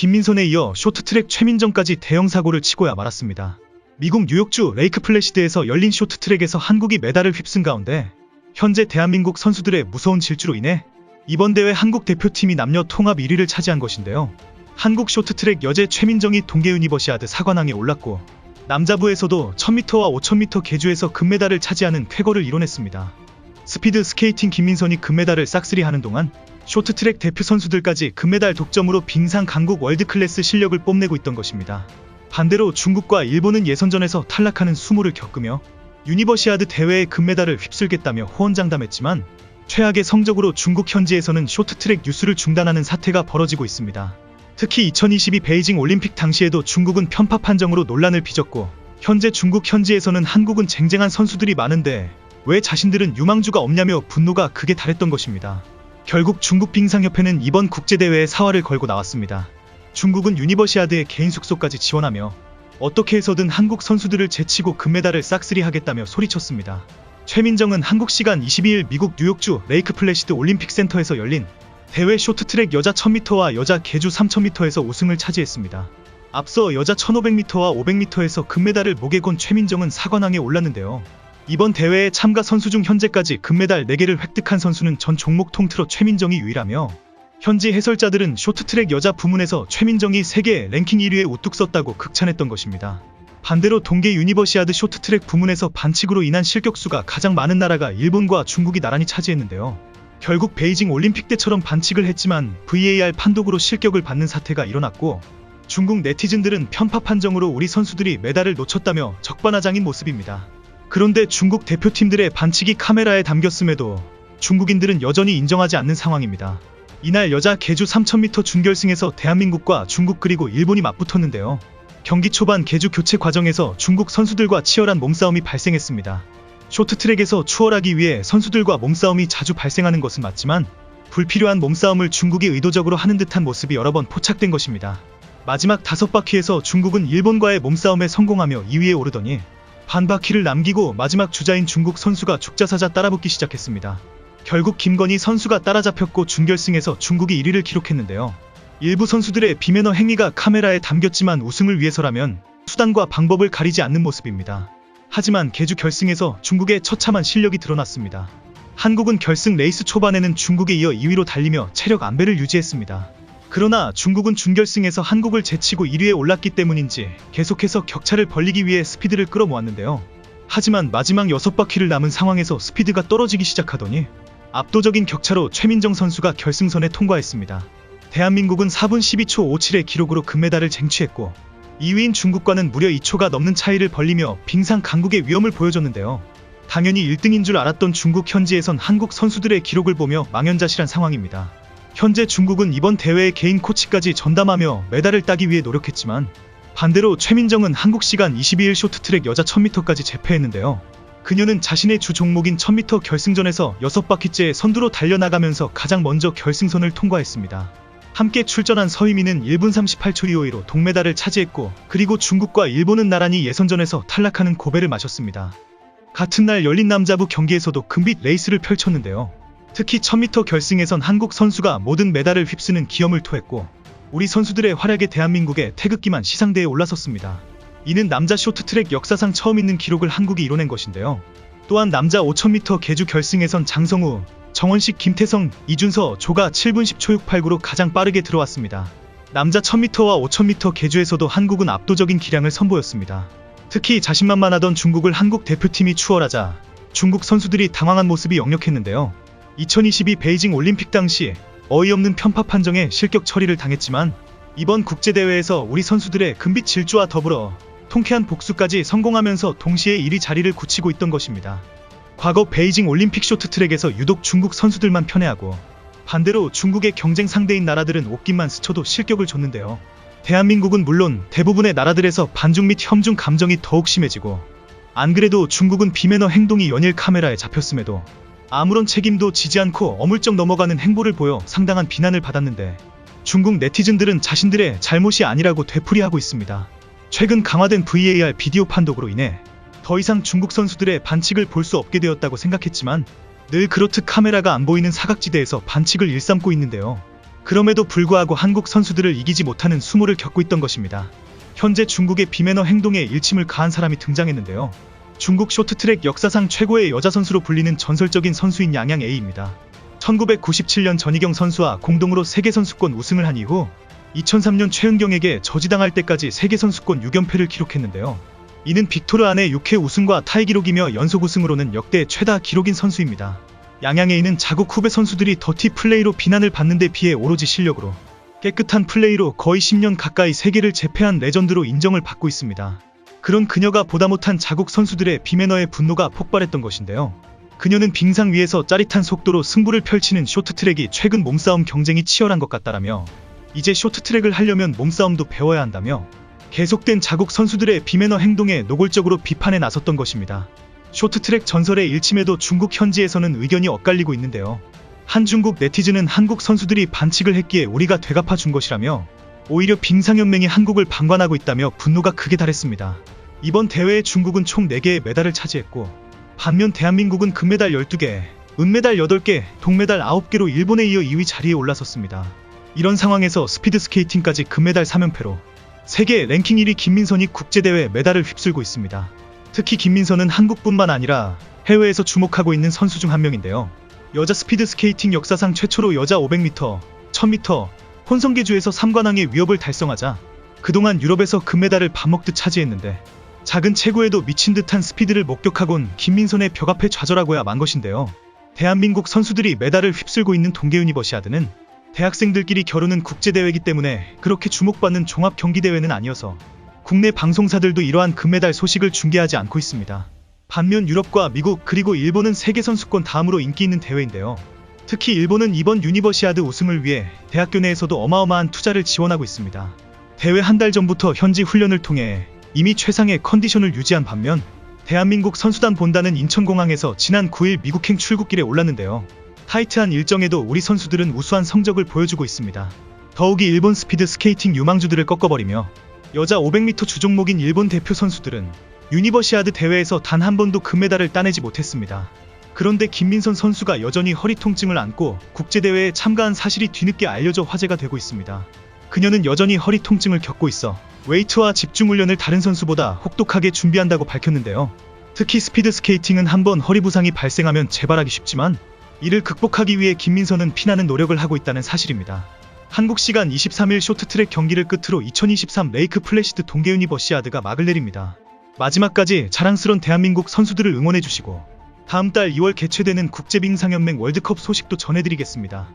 김민선에 이어 쇼트트랙 최민정까지 대형 사고를 치고야 말았습니다. 미국 뉴욕주 레이크 플래시드에서 열린 쇼트트랙에서 한국이 메달을 휩쓴 가운데 현재 대한민국 선수들의 무서운 질주로 인해 이번 대회 한국 대표팀이 남녀 통합 1위를 차지한 것인데요. 한국 쇼트트랙 여제 최민정이 동계 유니버시아드 4관왕에 올랐고 남자부에서도 1000m와 5000m 계주에서 금메달을 차지하는 쾌거를 이뤄냈습니다. 스피드 스케이팅 김민선이 금메달을 싹쓸이하는 동안 쇼트트랙 대표 선수들까지 금메달 독점으로 빙상 강국 월드클래스 실력을 뽐내고 있던 것입니다. 반대로 중국과 일본은 예선전에서 탈락하는 수모를 겪으며 유니버시아드 대회의 금메달을 휩쓸겠다며 호언장담했지만 최악의 성적으로 중국 현지에서는 쇼트트랙 뉴스를 중단하는 사태가 벌어지고 있습니다. 특히 2022 베이징 올림픽 당시에도 중국은 편파 판정으로 논란을 빚었고 현재 중국 현지에서는 한국은 쟁쟁한 선수들이 많은데 왜 자신들은 유망주가 없냐며 분노가 극에 달했던 것입니다. 결국 중국 빙상협회는 이번 국제대회에 사활을 걸고 나왔습니다. 중국은 유니버시아드의 개인 숙소까지 지원하며 어떻게 해서든 한국 선수들을 제치고 금메달을 싹쓸이하겠다며 소리쳤습니다. 최민정은 한국 시간 22일 미국 뉴욕주 레이크 플래시드 올림픽 센터에서 열린 대회 쇼트트랙 여자 1000m와 여자 계주 3000m에서 우승을 차지했습니다. 앞서 여자 1500m와 500m에서 금메달을 목에 건 최민정은 4관왕에 올랐는데요. 이번 대회에 참가 선수 중 현재까지 금메달 4개를 획득한 선수는 전 종목 통틀어 최민정이 유일하며 현지 해설자들은 쇼트트랙 여자 부문에서 최민정이 세계 랭킹 1위에 우뚝 섰다고 극찬했던 것입니다. 반대로 동계 유니버시아드 쇼트트랙 부문에서 반칙으로 인한 실격수가 가장 많은 나라가 일본과 중국이 나란히 차지했는데요. 결국 베이징 올림픽 때처럼 반칙을 했지만 VAR 판독으로 실격을 받는 사태가 일어났고 중국 네티즌들은 편파 판정으로 우리 선수들이 메달을 놓쳤다며 적반하장인 모습입니다. 그런데 중국 대표팀들의 반칙이 카메라에 담겼음에도 중국인들은 여전히 인정하지 않는 상황입니다. 이날 여자 계주 3000m 준결승에서 대한민국과 중국 그리고 일본이 맞붙었는데요. 경기 초반 계주 교체 과정에서 중국 선수들과 치열한 몸싸움이 발생했습니다. 쇼트트랙에서 추월하기 위해 선수들과 몸싸움이 자주 발생하는 것은 맞지만 불필요한 몸싸움을 중국이 의도적으로 하는 듯한 모습이 여러 번 포착된 것입니다. 마지막 5바퀴에서 중국은 일본과의 몸싸움에 성공하며 2위에 오르더니 반 바퀴를 남기고 마지막 주자인 중국 선수가 죽자사자 따라붙기 시작했습니다. 결국 김건희 선수가 따라잡혔고 준결승에서 중국이 1위를 기록했는데요. 일부 선수들의 비매너 행위가 카메라에 담겼지만 우승을 위해서라면 수단과 방법을 가리지 않는 모습입니다. 하지만 계주 결승에서 중국의 처참한 실력이 드러났습니다. 한국은 결승 레이스 초반에는 중국에 이어 2위로 달리며 체력 안배를 유지했습니다. 그러나 중국은 준결승에서 한국을 제치고 1위에 올랐기 때문인지 계속해서 격차를 벌리기 위해 스피드를 끌어모았는데요. 하지만 마지막 6바퀴를 남은 상황에서 스피드가 떨어지기 시작하더니 압도적인 격차로 최민정 선수가 결승선에 통과했습니다. 대한민국은 4분 12초 57의 기록으로 금메달을 쟁취했고 2위인 중국과는 무려 2초가 넘는 차이를 벌리며 빙상 강국의 위험을 보여줬는데요. 당연히 1등인 줄 알았던 중국 현지에선 한국 선수들의 기록을 보며 망연자실한 상황입니다. 현재 중국은 이번 대회에 개인 코치까지 전담하며 메달을 따기 위해 노력했지만 반대로 최민정은 한국 시간 22일 쇼트트랙 여자 1000m까지 재패했는데요. 그녀는 자신의 주 종목인 1000m 결승전에서 6바퀴째 선두로 달려나가면서 가장 먼저 결승선을 통과했습니다. 함께 출전한 서희민은 1분 38초 25로 동메달을 차지했고 그리고 중국과 일본은 나란히 예선전에서 탈락하는 고배를 마셨습니다. 같은 날 열린 남자부 경기에서도 금빛 레이스를 펼쳤는데요. 특히 1000m 결승에선 한국 선수가 모든 메달을 휩쓰는 기염을 토했고 우리 선수들의 활약에 대한민국의 태극기만 시상대에 올라섰습니다. 이는 남자 쇼트트랙 역사상 처음 있는 기록을 한국이 이뤄낸 것인데요. 또한 남자 5000m 계주 결승에선 장성우, 정원식, 김태성, 이준서, 조가 7분 10초 689로 가장 빠르게 들어왔습니다. 남자 1000m와 5000m 계주에서도 한국은 압도적인 기량을 선보였습니다. 특히 자신만만하던 중국을 한국 대표팀이 추월하자 중국 선수들이 당황한 모습이 역력했는데요. 2022 베이징 올림픽 당시 어이없는 편파 판정에 실격 처리를 당했지만 이번 국제대회에서 우리 선수들의 금빛 질주와 더불어 통쾌한 복수까지 성공하면서 동시에 1위 자리를 굳히고 있던 것입니다. 과거 베이징 올림픽 쇼트트랙에서 유독 중국 선수들만 편애하고 반대로 중국의 경쟁 상대인 나라들은 옷깃만 스쳐도 실격을 줬는데요. 대한민국은 물론 대부분의 나라들에서 반중 및 혐중 감정이 더욱 심해지고 안 그래도 중국은 비매너 행동이 연일 카메라에 잡혔음에도 아무런 책임도 지지 않고 어물쩍 넘어가는 행보를 보여 상당한 비난을 받았는데 중국 네티즌들은 자신들의 잘못이 아니라고 되풀이하고 있습니다. 최근 강화된 VAR 비디오 판독으로 인해 더 이상 중국 선수들의 반칙을 볼 수 없게 되었다고 생각했지만 늘 그렇듯 카메라가 안 보이는 사각지대에서 반칙을 일삼고 있는데요. 그럼에도 불구하고 한국 선수들을 이기지 못하는 수모를 겪고 있던 것입니다. 현재 중국의 비매너 행동에 일침을 가한 사람이 등장했는데요. 중국 쇼트트랙 역사상 최고의 여자 선수로 불리는 전설적인 선수인 양양 A입니다. 1997년 전희경 선수와 공동으로 세계선수권 우승을 한 이후 2003년 최은경에게 저지당할 때까지 세계선수권 6연패를 기록했는데요. 이는 빅토르 안의 6회 우승과 타이 기록이며 연속 우승으로는 역대 최다 기록인 선수입니다. 양양 A는 자국 후배 선수들이 더티 플레이로 비난을 받는 데 비해 오로지 실력으로 깨끗한 플레이로 거의 10년 가까이 세계를 제패한 레전드로 인정을 받고 있습니다. 그런 그녀가 보다 못한 자국 선수들의 비매너에 분노가 폭발했던 것인데요. 그녀는 빙상 위에서 짜릿한 속도로 승부를 펼치는 쇼트트랙이 최근 몸싸움 경쟁이 치열한 것 같다라며 이제 쇼트트랙을 하려면 몸싸움도 배워야 한다며 계속된 자국 선수들의 비매너 행동에 노골적으로 비판에 나섰던 것입니다. 쇼트트랙 전설의 일침에도 중국 현지에서는 의견이 엇갈리고 있는데요. 한 중국 네티즌은 한국 선수들이 반칙을 했기에 우리가 되갚아 준 것이라며 오히려 빙상연맹이 한국을 방관하고 있다며 분노가 극에 달했습니다. 이번 대회에 중국은 총 4개의 메달을 차지했고 반면 대한민국은 금메달 12개, 은메달 8개, 동메달 9개로 일본에 이어 2위 자리에 올라섰습니다. 이런 상황에서 스피드스케이팅까지 금메달 3연패로 세계 랭킹 1위 김민선이 국제대회 메달을 휩쓸고 있습니다. 특히 김민선은 한국뿐만 아니라 해외에서 주목하고 있는 선수 중 한 명인데요. 여자 스피드스케이팅 역사상 최초로 여자 500m, 1000m 혼성계주에서 3관왕의 위협을 달성하자 그동안 유럽에서 금메달을 밥 먹듯 차지했는데 작은 체구에도 미친 듯한 스피드를 목격하곤 김민선의 벽 앞에 좌절하고야 만 것인데요. 대한민국 선수들이 메달을 휩쓸고 있는 동계 유니버시아드는 대학생들끼리 겨루는 국제대회이기 때문에 그렇게 주목받는 종합경기대회는 아니어서 국내 방송사들도 이러한 금메달 소식을 중계하지 않고 있습니다. 반면 유럽과 미국 그리고 일본은 세계선수권 다음으로 인기 있는 대회인데요. 특히 일본은 이번 유니버시아드 우승을 위해 대학교 내에서도 어마어마한 투자를 지원하고 있습니다. 대회 한 달 전부터 현지 훈련을 통해 이미 최상의 컨디션을 유지한 반면 대한민국 선수단 본단은 인천공항에서 지난 9일 미국행 출국길에 올랐는데요. 타이트한 일정에도 우리 선수들은 우수한 성적을 보여주고 있습니다. 더욱이 일본 스피드 스케이팅 유망주들을 꺾어버리며 여자 500m 주종목인 일본 대표 선수들은 유니버시아드 대회에서 단 한 번도 금메달을 따내지 못했습니다. 그런데 김민선 선수가 여전히 허리 통증을 안고 국제대회에 참가한 사실이 뒤늦게 알려져 화제가 되고 있습니다. 그녀는 여전히 허리 통증을 겪고 있어 웨이트와 집중훈련을 다른 선수보다 혹독하게 준비한다고 밝혔는데요. 특히 스피드 스케이팅은 한번 허리 부상이 발생하면 재발하기 쉽지만 이를 극복하기 위해 김민선은 피나는 노력을 하고 있다는 사실입니다. 한국 시간 23일 쇼트트랙 경기를 끝으로 2023 레이크 플래시드 동계 유니버시아드가 막을 내립니다. 마지막까지 자랑스런 대한민국 선수들을 응원해주시고 다음 달 2월 개최되는 국제빙상연맹 월드컵 소식도 전해드리겠습니다.